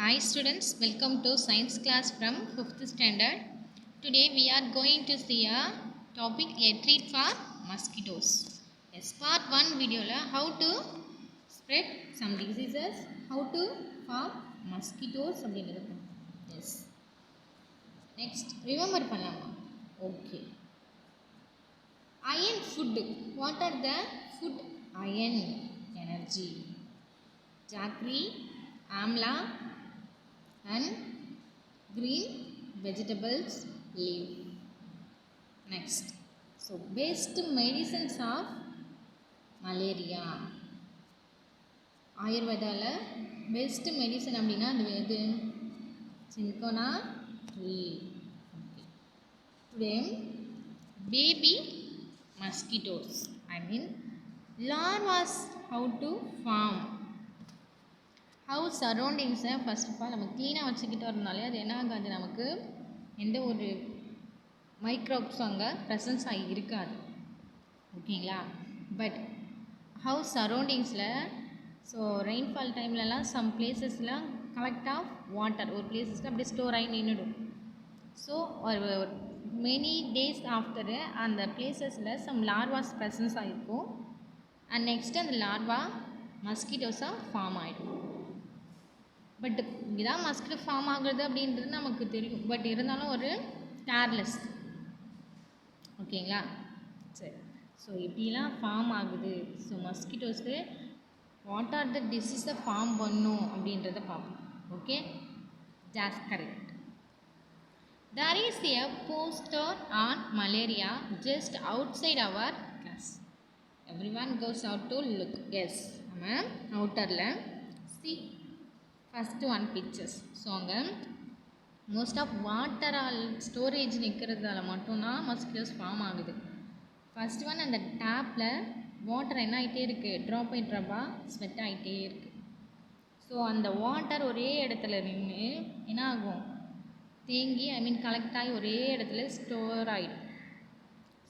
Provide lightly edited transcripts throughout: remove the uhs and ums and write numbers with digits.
Hi students, welcome to science class from 5th standard. Today we are going to see a topic a treat for mosquitoes. Yes, part 1 video la how to spread some diseases, how to farm mosquitoes அப்படிங்கிறது. Yes. Next, remember பண்ணலாமா? Okay. Iron food. What are the food? Iron, energy. Jaggery, amla, and green vegetables leaf. Next, so best medicines of malaria. ஆயுர்வேதால best medicine அப்படின்னா அது எது? Cinchona tree. Okay. Today baby mosquitoes larvas how to farm. House சரௌண்டிங்ஸை first of all நம்ம க்ளீனாக வச்சுக்கிட்டு வரனாலே அது என்ன ஆகாது, நமக்கு எந்த ஒரு மைக்ரோப்ஸும் அங்கே ப்ரெசன்ஸ் ஆகி இருக்காது. ஓகேங்களா? பட் ஹவுஸ் சரௌண்டிங்ஸில் ஸோ ரெயின்ஃபால் டைம்லலாம் சம் பிளேசஸ்லாம் கலெக்ட் ஆஃப் வாட்டர் ஒரு பிளேஸஸ்க்கு அப்படியே ஸ்டோர் ஆகி நின்றுடும். ஸோ ஒரு மெனி டேஸ் ஆஃப்டரு அந்த பிளேசஸில் சம் லார்வாஸ் ப்ரெசன்ஸ் ஆகிருக்கும். அண்ட் நெக்ஸ்ட்டு அந்த லார்வா மஸ்கிட்டோஸாக ஃபார்ம் ஆகிடும். பட் இதான் மஸ்கிட்டோ ஃபார்ம் ஆகுறது அப்படின்றது நமக்கு தெரியும். பட் இருந்தாலும் ஒரு கேர்லெஸ். ஓகேங்களா? சரி. ஸோ இப்படிலாம் ஃபார்ம் ஆகுது. So mosquitoes what are the டிசீஸை ஃபார்ம் பண்ணும் அப்படின்றத பார்ப்போம். Okay, just correct. There is a poster on malaria just outside our class. Every one goes out to look. Yes, நம்ம அவுட்டரில் see first one pictures. So அங்கே most of வாட்டரால் storage நிற்கிறதால மட்டும்தான் மஸ்கிட்டோஸ் ஃபார்ம் ஆகுது. First one அந்த டேப்பில் water என்ன ஆகிட்டே இருக்குது, ட்ராப் பை ட்ராப்பாக ஸ்வெட் ஆகிட்டே இருக்குது. ஸோ அந்த வாட்டர் ஒரே இடத்துல நின்று என்ன ஆகும், தேங்கி கலெக்ட் ஆகி ஒரே இடத்துல ஸ்டோர் ஆகிடும்.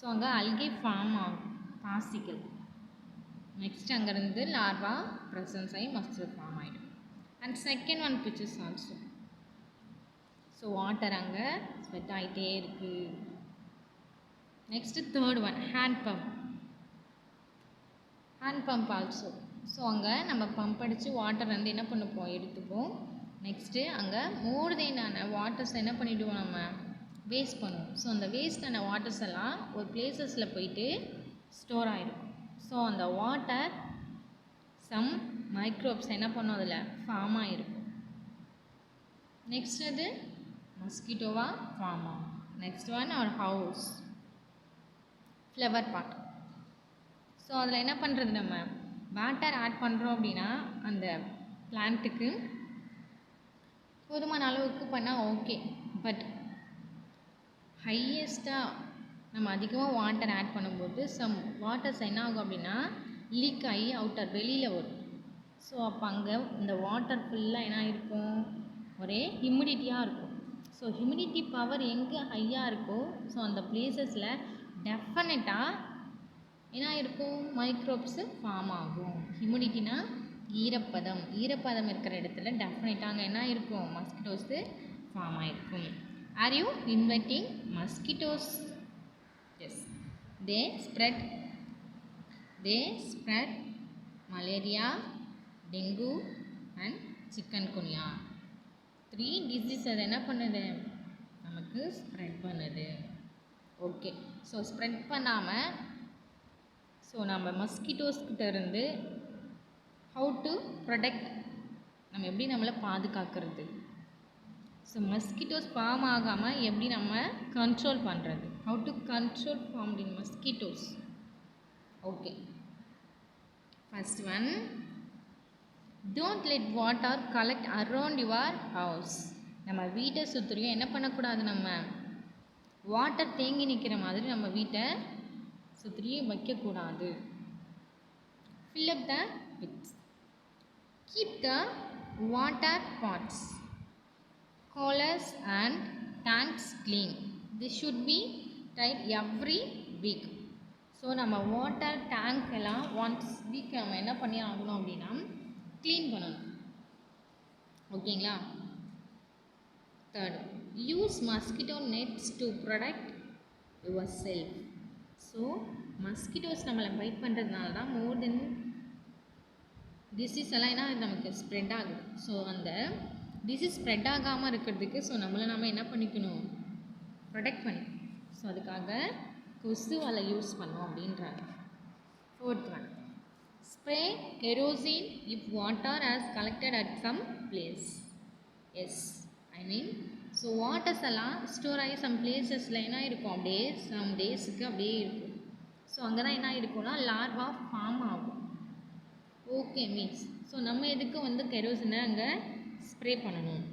ஸோ அங்கே அல்கே ஃபார்ம் ஆகும், பாசிக்கல். நெக்ஸ்ட் அங்கேருந்து லார்வா ப்ரெசன்ஸ் ஆகி மஸ்கிட்டோ ஃபார்ம் ஆகிடும். And second one pictures also. So water அங்கே ஸ்வெட் ஆகிட்டே இருக்குது. Next third one hand pump. Hand pump also. So அங்கே நம்ம பம்ப் அடித்து வாட்டர் வந்து என்ன பண்ணுப்போம், எடுத்துப்போம். நெக்ஸ்ட்டு அங்கே மோர்தேனான வாட்டர்ஸ் என்ன பண்ணிவிடுவோம், நம்ம வேஸ்ட் பண்ணுவோம். ஸோ அந்த வேஸ்டான வாட்டர்ஸ் எல்லாம் ஒரு பிளேசஸில் போயிட்டு ஸ்டோர் ஆகிருக்கும். ஸோ அந்த வாட்டர் சம் மைக்ரோப்ஸ் என்ன பண்ணும், அதில் ஃபார்ம் ஆகிருக்கும். நெக்ஸ்ட் அது மஸ்கிட்டோவாக ஃபார்ம் ஆகும். Next one our house flower pot. So அதில் என்ன பண்ணுறது, நம்ம வாட்டர் ஆட் பண்ணுறோம் அப்படின்னா அந்த பிளான்ட்டுக்கு போதுமான அளவுக்கு பண்ணால் ஓகே. பட் ஹையஸ்ட்டாக நம்ம அதிகமாக வாட்டர் ஆட் பண்ணும்போது சம் வாட்டர்ஸ் என்ன ஆகும் அப்படின்னா லீக் ஆகி அவுட்டர் வெளியில் வரும். ஸோ அப்போ அங்கே இந்த வாட்டர் ஃபுல்லாக என்ன இருக்கும், ஒரே ஹியூமிடிட்டியாக இருக்கும். ஸோ ஹியூமிடிட்டி பவர் எங்கே ஹையாக இருக்கோ ஸோ அந்த பிளேசஸில் டெஃபினட்டாக என்ன இருக்கும், மைக்ரோப்ஸு ஃபார்ம் ஆகும். ஹியூமிடிட்டினா ஈரப்பதம், ஈரப்பதம் இருக்கிற இடத்துல டெஃபினட்டாக அங்கே என்ன இருக்கும், மஸ்கிட்டோஸு ஃபார்ம் ஆகிருக்கும். Are you inviting mosquitoes? Yes, they spread malaria, dengue and chikungunya. 3 diseases அது என்ன பண்ணுது, நமக்கு ஸ்ப்ரெட் பண்ணுது. ஓகே, ஸோ ஸ்ப்ரெட் பண்ணாமல் ஸோ நம்ம மஸ்கிட்டோஸ்கிட்ட இருந்து ஹவு டு ப்ரொடெக்ட், நம்ம எப்படி நம்மளை பாதுகாக்கிறது. ஸோ மஸ்கிட்டோஸ் ஃபார்ம் ஆகாமல் எப்படி நம்ம கண்ட்ரோல் பண்ணுறது, how to control formed in mosquitoes. Okay, first one, don't let water collect around your house. நம்ம வீட்டை சுற்றியும் என்ன பண்ணக்கூடாது, நம்ம வாட்டர் தேங்கி நிற்கிற மாதிரி நம்ம வீட்டை சுற்றியும் வைக்கக்கூடாது. Fill up the pits. Keep the water pots, coolers and tanks clean. This should be tried every week. So நம்ம வாட்டர் டேங்க் எல்லாம் ஒன்ஸ் வீக் நம்ம என்ன பண்ணி ஆகணும் அப்படின்னா க்ளீன் பண்ணணும். ஓகேங்களா? Third, use mosquito nets to protect yourself. So mosquitoes நம்மளை பைட் பண்ணுறதுனால தான் மோர் தென் டிசீஸ் எல்லாம் என்ன நமக்கு ஸ்ப்ரெட் ஆகுது. ஸோ அந்த டிசீஸ் ஸ்ப்ரெட் ஆகாமல் இருக்கிறதுக்கு ஸோ நம்ம என்ன பண்ணிக்கணும், ப்ரொடெக்ட் பண்ணிக்கணும். ஸோ அதுக்காக கொசு வலை யூஸ் பண்ணோம் அப்படின்றாங்க. Fourth one, spray kerosene if water has collected at some place. Yes, I mean so waters எல்லாம் ஸ்டோர் ஆகி சம் பிளேசஸில் என்ன இருக்கும், அப்படியே சம் டேஸுக்கு அப்படியே இருக்கும். ஸோ அங்கே தான் என்ன இருக்கும்னா லார்வா ஃபார்ம் ஆகும். ஓகே மீன்ஸ் ஸோ நம்ம எதுக்கு வந்து கெரோசினை அங்கே ஸ்ப்ரே பண்ணணும்.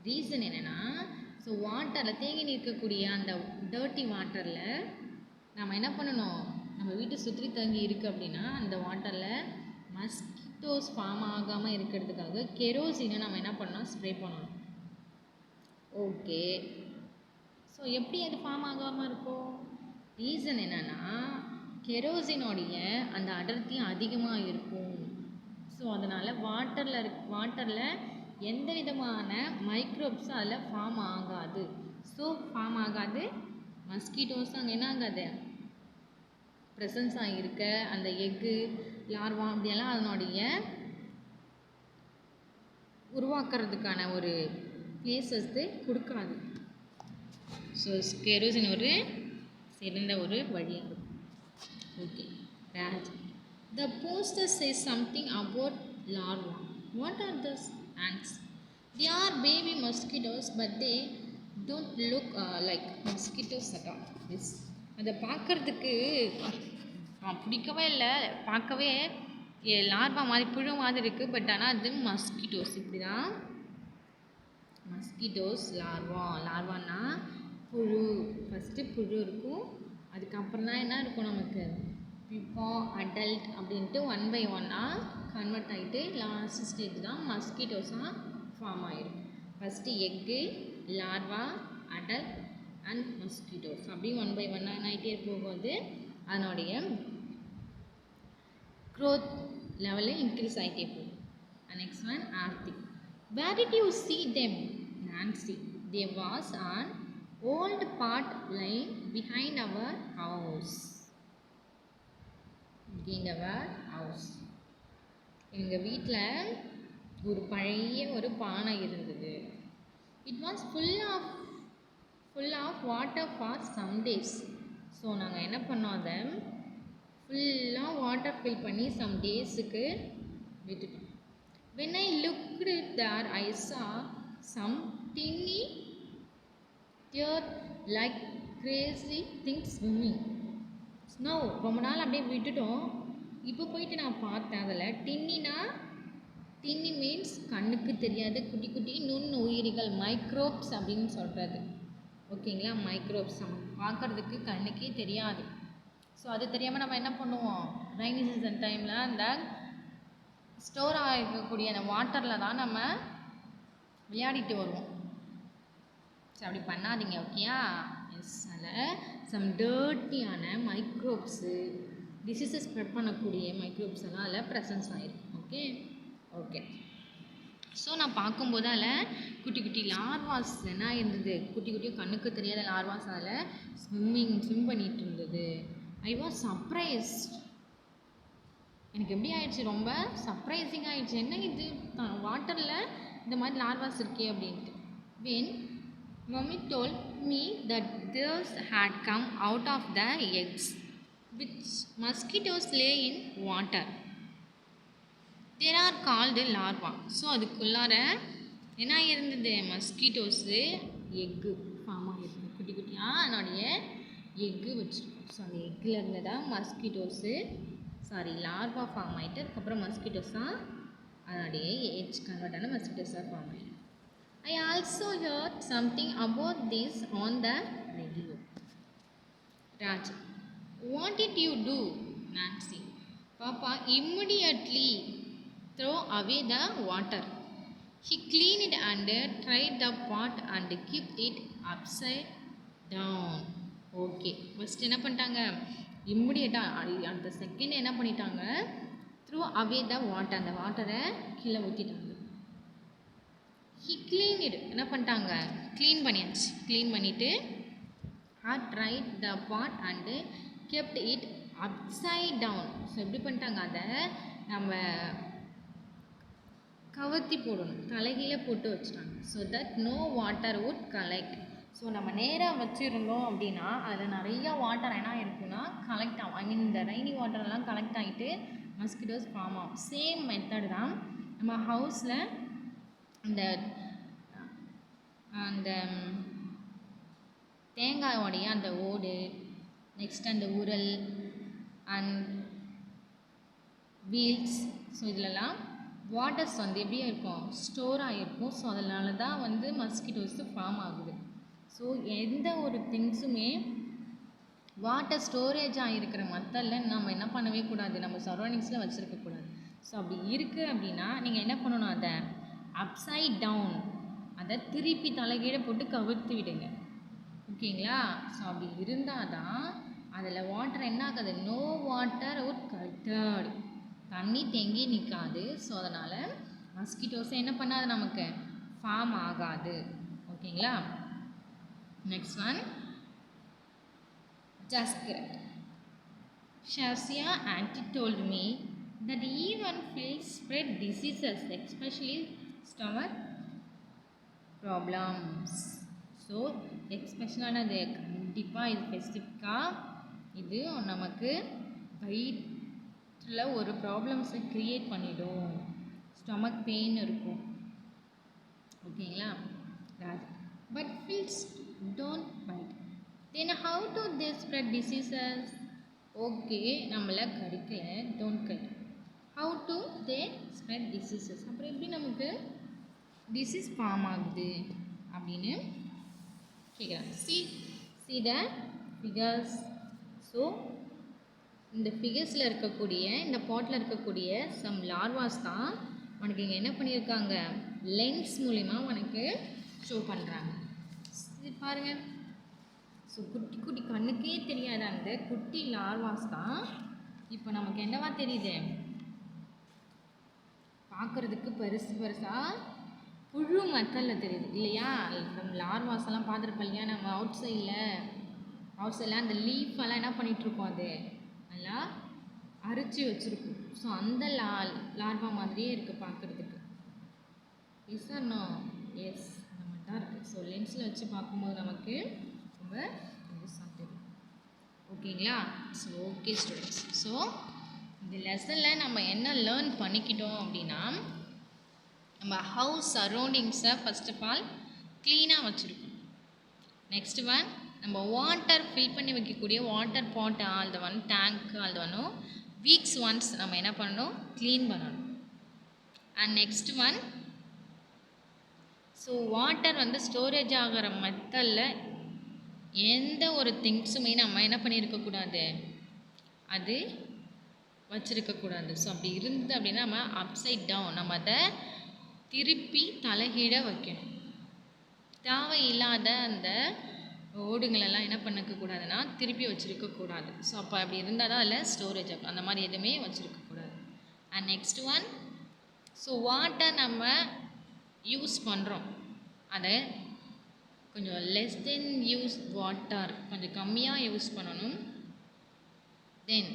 ரீசன் என்னென்னா, ஸோ வாட்டரில் தேங்கி நிற்கக்கூடிய அந்த டர்ட்டி வாட்டரில் நம்ம என்ன பண்ணணும், நம்ம வீட்டை சுற்றி தங்கி இருக்குது அப்படின்னா அந்த வாட்டரில் மஸ்கிட்டோஸ் ஃபார்ம் ஆகாமல் இருக்கிறதுக்காக கெரோசினை நம்ம என்ன பண்ணணும், ஸ்ப்ரே பண்ணணும். ஓகே, ஸோ எப்படி அது ஃபார்ம் ஆகாமல் இருக்கும்? ரீசன் என்னென்னா கெரோசினோடைய அந்த அடர்த்தி அதிகமாக இருக்கும். ஸோ அதனால் வாட்டரில் எந்த விதமான மைக்ரோப்ஸும் அதில் ஃபார்ம் ஆகாது. ஸோ ஃபார்ம் ஆகாது, மஸ்கிட்டோஸ் அங்கே என்ன ஆகாது, ப்ரெசன்ஸ் ஆகியிருக்க அந்த எக்கு லார்வா அப்படியெல்லாம் அதனுடைய உருவாக்குறதுக்கான ஒரு பிளேசஸ் கொடுக்காது. ஸோ கெரோசின் ஒரு சிறந்த ஒரு வழியாக இருக்கும். Okay, Raj, the poster says something about larvae. What are those ants? They are baby mosquitoes, but they don't look like mosquitoes at all. Yes, அதை பார்க்குறதுக்கு பிடிக்கவே இல்லை, பார்க்கவே லார்வா மாதிரி புழு மாதிரி இருக்குது. பட் ஆனால் அது மஸ்கிட்டோஸ். இப்படி தான் மஸ்கிட்டோஸ் லார்வான்னா புழு. ஃபஸ்ட்டு புழு இருக்கும், அதுக்கப்புறம் தான் என்ன இருக்கும் நமக்கு பிப்பா அடல்ட் அப்படின்ட்டு 1 by 1 கன்வெர்ட் ஆகிட்டு லாஸ்ட் ஸ்டேஜ் தான் மஸ்கிட்டோஸாக ஃபார்ம் ஆகிடும். First egg, larva, adult and mosquitoes அப்படி 1 by 1 ஆகிட்டே போகும்போது அதனுடைய க்ரோத் லெவலில் இன்க்ரீஸ் ஆகிட்டே போகும். Next one, Aarthi. Where did you see them, Nancy? They was an old part lying behind our house. எங்கள் வீட்டில் ஒரு பழைய ஒரு பானை இருந்தது. It was full of water for some days. So நாங்கள் என்ன பண்ணோம், அதை ஃபுல்லாக வாட்டர் ஃபில் பண்ணி சம் டேஸுக்கு விட்டுட்டோம். When I looked there, I saw some teeny dirt like crazy things swimming. Snow. ரொம்ப நாள் அப்படியே விட்டுட்டோம். இப்போ போயிட்டு நான் பார்த்தேன், அதில் டின்னி மீன்ஸ் கண்ணுக்கு தெரியாத குட்டி குட்டி நுண்ணுயிரிகள், மைக்ரோப்ஸ் அப்படின்னு சொல்கிறது. ஓகேங்களா, மைக்ரோப்ஸ் பார்க்குறதுக்கு கண்ணுக்கே தெரியாது. ஸோ அது தெரியாமல் நம்ம என்ன பண்ணுவோம், ரெய்னி சீசன் டைமில் அந்த ஸ்டோர் ஆகிருக்கக்கூடிய அந்த வாட்டரில் தான் நம்ம விளையாடிட்டு வருவோம். சரி, அப்படி பண்ணாதீங்க, ஓகேயா? எஸ், அதில் சம் டர்ட்டியான மைக்ரோப்ஸு, டிசீஸை ஸ்ப்ரெட் பண்ணக்கூடிய மைக்ரோப்ஸ் எல்லாம் அதில் ப்ரெசன்ஸ் ஆகிருக்கும். ஓகே. ஸோ நான் பார்க்கும்போது அதில் குட்டி குட்டி லார்வாஸ் என்ன இருந்தது, குட்டி குட்டியாக கண்ணுக்கு தெரியாத லார்வாஸ் அதில் ஸ்விம் பண்ணிகிட்டு இருந்தது. I was surprised. எனக்கு எப்படி ஆயிடுச்சு, ரொம்ப சர்ப்ரைசிங் ஆகிடுச்சு. என்ன இது வாட்டரில் இந்த மாதிரி லார்வாஸ் இருக்கே அப்படின்ட்டு. When Mommy told me that those had come out of the eggs which mosquitoes lay in water. They are called larvae. So அதுக்குள்ளார என்ன இருந்தது, மஸ்கிட்டோஸு எக்கு ஃபார்ம் ஆகிருந்தது. குட்டி குட்டியாக அதனுடைய எக்கு வச்சுருக்கோம். ஸோ அந்த எக்கில் இருந்து தான் லார்வா ஃபார்ம் ஆகிட்டு அதுக்கப்புறம் மஸ்கிட்டோஸாக அதனுடைய ஏஜ் கன்வெர்ட் ஆன மஸ்கிட்டோஸாக ஃபார்ம் ஆகிடும். I also heard something about this on the radio. Raj, what did you do, Nancy? Papa immediately threw away the water. He cleaned it and tried the pot and kept it upside down. Okay, first என்ன பண்ணிட்டாங்க, இம்மிடியேட்டாக அந்த second என்ன பண்ணிட்டாங்க, threw away the water, அந்த வாட்டரை கீழே ஊற்றிட்டாங்க. He cleaned cleaned என்ன பண்ணிட்டாங்க, க்ளீன் பண்ணியாச்சு. க்ளீன் பண்ணிவிட்டு had dried the pot and kept it upside down. So எப்படி பண்ணிட்டாங்க, அதை நம்ம கவர்த்தி போடணும், தலைகீழ போட்டு வச்சுட்டாங்க. So that no water would collect. So நம்ம நேராக வச்சுருந்தோம் அப்படின்னா அதில் நிறையா வாட்டர் என்ன இருக்குன்னா கலெக்ட் ஆகும். ஐ மீன் இந்த ரெய்னி வாட்டர்லாம் கலெக்ட் ஆகிட்டு மஸ்கிட்டோஸ் ஃபார்ம் ஆகும். சேம் மெத்தட் தான் நம்ம ஹவுஸில் அந்த அந்த தேங்காயோடைய அந்த ஓடு, நெக்ஸ்ட் அந்த உரல் அண்ட் வீல்ஸ், ஸோ இதிலலாம் வாட்டர்ஸ் வந்து எப்படி இருக்கும், ஸ்டோர் ஆகிருக்கும். ஸோ அதனால தான் வந்து மஸ்கிட்டோஸ் ஃபார்ம் ஆகுது. ஸோ எந்த ஒரு திங்ஸுமே வாட்டர் ஸ்டோரேஜ் ஆகிருக்கிற மெத்தடில் நம்ம என்ன பண்ணவே கூடாது, நம்ம சரௌண்டிங்ஸில் வச்சுருக்கக்கூடாது. ஸோ அப்படி இருக்குது அப்படின்னா நீங்கள் என்ன பண்ணணும், அதை அப்சைட் டவுன், அதை திருப்பி தலைகீழ போட்டு கவிழ்த்து விடுங்க. ஓகேங்களா? ஸோ அப்படி இருந்தால் தான் அதில் வாட்டர் என்ன ஆகாது, நோ வாட்டர் அவுட் கல்டர்டு, தண்ணி தேங்கி நிற்காது. ஸோ அதனால் மஸ்கிட்டோஸை என்ன பண்ணாது, நமக்கு ஃபார்ம் ஆகாது. ஓகேங்களா? Next one, just correct. Shazia auntie told me that even fields spread diseases, especially stomach problems. So எக்ஸ்பெஷலானது கண்டிப்பாக இது ஸ்பெசிஃபிக்காக இது நமக்கு வயிற்றில் ஒரு ப்ராப்ளம்ஸை க்ரியேட் பண்ணிடும். ஸ்டொமக் பெயின் இருக்கும். ஓகேங்களா? But fields don't bite. Then how do they spread diseases? Okay, நம்மளை கடிக்கல, don't cut. How do they spread diseases? அப்புறம் எப்படி நமக்கு டிசீஸ் ஃபார்ம் ஆகுது அப்படின்னு கேட்குறாங்க. see the figures. ஸோ இந்த ஃபிகர்ஸில் இருக்கக்கூடிய, இந்த பாட்டில் இருக்கக்கூடிய சம் லார்வாஸ் தான் உனக்கு இங்கே என்ன பண்ணியிருக்காங்க, லென்ஸ் மூலிமா உனக்கு ஷோ பண்ணுறாங்க. பாருங்கள். ஸோ குட்டி குட்டி கண்ணுக்கே தெரியாத அந்த குட்டி லார்வாஸ் தான் இப்போ நமக்கு என்னவா தெரியுது, பார்க்குறதுக்கு பெருசு பெருசாக புழு மெத்தடில் தெரியுது இல்லையா? நம்ம லார்வாஸ் எல்லாம் பார்த்துருப்போம் இல்லையா? நம்ம அவுட் சைடில் அந்த லீஃபெல்லாம் என்ன பண்ணிகிட்ருக்கோம், அது நல்லா அரிச்சு வச்சுருக்கோம். ஸோ அந்த லார்வா மாதிரியே இருக்குது பார்க்குறதுக்கு. S R no? எஸ், அந்த மாதிரி தான் இருக்குது. ஸோ லென்ஸில் வச்சு பார்க்கும்போது நமக்கு ரொம்ப பெருசாக தெரியும். ஓகேங்களா? ஸோ ஓகே ஸ்டூடெண்ட்ஸ், ஸோ இந்த லெசனில் நம்ம என்ன லேர்ன் பண்ணிக்கிட்டோம் அப்படின்னா, நம்ம ஹவுஸ் சரௌண்டிங்ஸை ஃபஸ்ட் ஆஃப் ஆல் க்ளீனாக வச்சுருக்கோம். நெக்ஸ்ட் ஒன், நம்ம வாட்டர் ஃபில் பண்ணி வைக்கக்கூடிய water pot all the one, tank all the ஒன்னும் வீக்ஸ் ஒன்ஸ் நம்ம என்ன பண்ணணும், க்ளீன் பண்ணணும். And next one, so water வந்து ஸ்டோரேஜ் ஆகிற மெத்தடில் எந்த ஒரு திங்ஸுமே நம்ம என்ன பண்ணியிருக்கக்கூடாது, அது வச்சுருக்கக்கூடாது. ஸோ அப்படி இருந்தது அப்படின்னா நம்ம அப்சைட் டவுன், நம்ம அதை திருப்பி தலைகீழ வைக்கணும். தேவையில்லாத அந்த ஓடுங்களெல்லாம் என்ன பண்ணிக்கக்கூடாதுன்னா திருப்பி வச்சுருக்கக்கூடாது. ஸோ அப்போ அப்படி இருந்தால் தான் அதில் ஸ்டோரேஜ் ஆகும். அந்த மாதிரி எதுவுமே வச்சுருக்கக்கூடாது. And next one, so water நம்ம யூஸ் பண்ணுறோம், அதை கொஞ்சம் லெஸ் தென் யூஸ் வாட்டர், கொஞ்சம் கம்மியாக யூஸ் பண்ணணும். தென்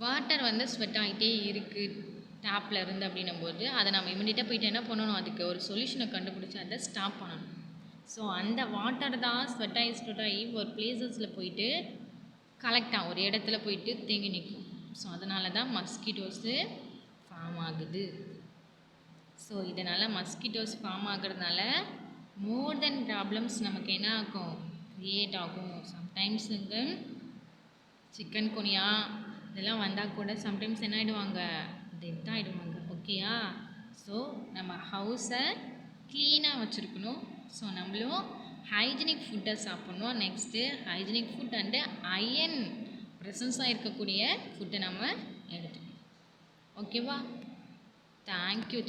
வாட்டர் வந்து ஸ்வெட் ஆகிட்டே இருக்குது டேப்பில் இருந்து அப்படின்னும்போது அதை நம்ம இமிடியேட்டாக போயிட்டு என்ன பண்ணணும், அதுக்கு ஒரு சொல்யூஷனை கண்டுபிடிச்சி அதை ஸ்டாப் பண்ணணும். ஸோ அந்த வாட்டர் தான் ஸ்வெட் ஆகி ஒரு பிளேசஸில் போயிட்டு கலெக்ட் ஆகும், ஒரு இடத்துல போயிட்டு தேங்கி நிற்கும். ஸோ அதனால தான் மஸ்கிட்டோஸு ஃபார்ம் ஆகுது. ஸோ இதனால் மஸ்கிட்டோஸ் ஃபார்ம் ஆகுறதுனால மோர் தென் ப்ராப்ளம்ஸ் நமக்கு என்ன ஆகும், க்ரியேட் ஆகும். சம்டைம்ஸ் இங்கே சிக்கன் குனியா இதெல்லாம் வந்தால் கூட சம்டைம்ஸ் என்ன ஆகிடுவாங்க, டெத் ஆகிடுவாங்க. ஓகேயா? ஸோ நம்ம ஹவுஸை க்ளீனாக வச்சுருக்கணும். ஸோ நம்மளும் ஹைஜீனிக் ஃபுட்டை சாப்பிட்ணும். Next hygienic food and iron ப்ரெசன்ஸாக இருக்கக்கூடிய ஃபுட்டை நம்ம எடுத்துக்கணும். ஓகேவா? தேங்க்யூ.